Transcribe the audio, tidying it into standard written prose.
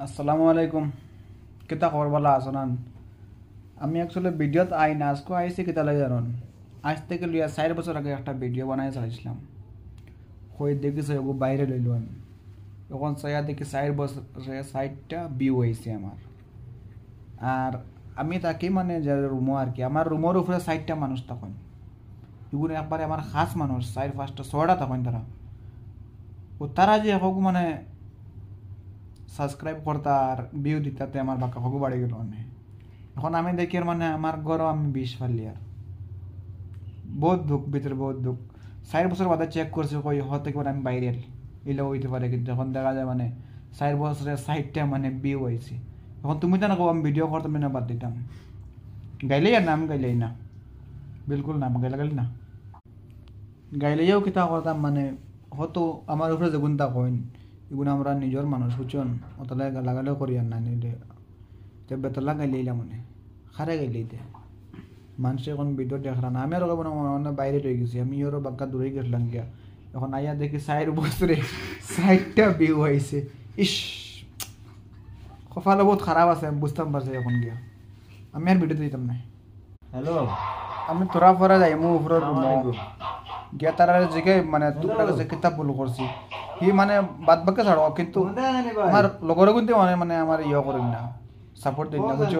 আসসালামু আলাইকুম। কিতা খবর বলা আসনান? আমি অ্যাকচুয়ালি ভিডিওত আই না, আজকে আইসি কিতা লাগে জানুন। আজ থেকে লিয়া 4 বছর আগে একটা ভিডিও বানাই চাইছিলাম। হয়ে দেখিছে ওগো বাইরে লইল আমি। তখন সায়া দেখি 4 বছরে 60টা ভিউ হয়েছে আমার। আর আমি তাকে মানে যে রুমও আর কি, আমার রুমের উপরে 60টা মানুষ তখন। এগুলো একবারে আমার খাস মানুষ, 4 5টা 6টা তখন তারা। ও তারা যে হোক মানে সাবস্ক্রাইব করতা আর ভিউ দিতাতে আমার বাক্কা হগু বাড়ি গেল মানে। এখন আমি দেখি আর মানে আমার ঘরও আমি 20 পারলি আর বহুত দুঃখ, ভিতরে বহুত দুঃখ। 4 বছর বাদে চেক করছি কই হতে করে আমি বাইরে এলেও হইতে পারে, কিন্তু এখন দেখা যায় মানে 4 বছরে 60টা মানে ভিউ হয়েছে। এখন তুমি তো না কো আমি ভিডিও করতাম না, বাদ দিতাম। গাইলেই আর নাম গাইলেই না, বিলকুল নাম গাইলে গাইলি না, গাইলেও কিতা করতাম মানে হয়তো আমার উপরে যেগুন তা কইন এগুলো আমরা নিজের মানুষ বুঝছেন, অতলা লাগালেও করি আর না নিলে বেতলা গাইলেইলা মানে খারে গাইলেইতে মানুষ এখন ভিডিও দেখলাম না। আমি আরো মানে বাইরে রয়ে গেছি, আমি ওরও বাক্কা দূরে গেছিলাম গিয়া। এখন আইয়া দেখি 4 বছরে 60টা ভিউ হয়েছে। ইস, কপালে বহুত খারাপ আছে, আমি বুঝতাম পারছি এখন গিয়া। আমি আর ভিডিও দিতাম না। হ্যালো, আমি তোরা পরে যাই মু উপরের রুম আসসালামু গিয়া তারা জিগে মানে তোরা কাছে কিতাব ভুল করছি। সি মানে বাদ বাক্যে ছাড়ো, কিন্তু আমার লগরে কিন্তু মানে মানে আমার ইয়ে করেন না, সাপোর্ট দিন না বুঝছো।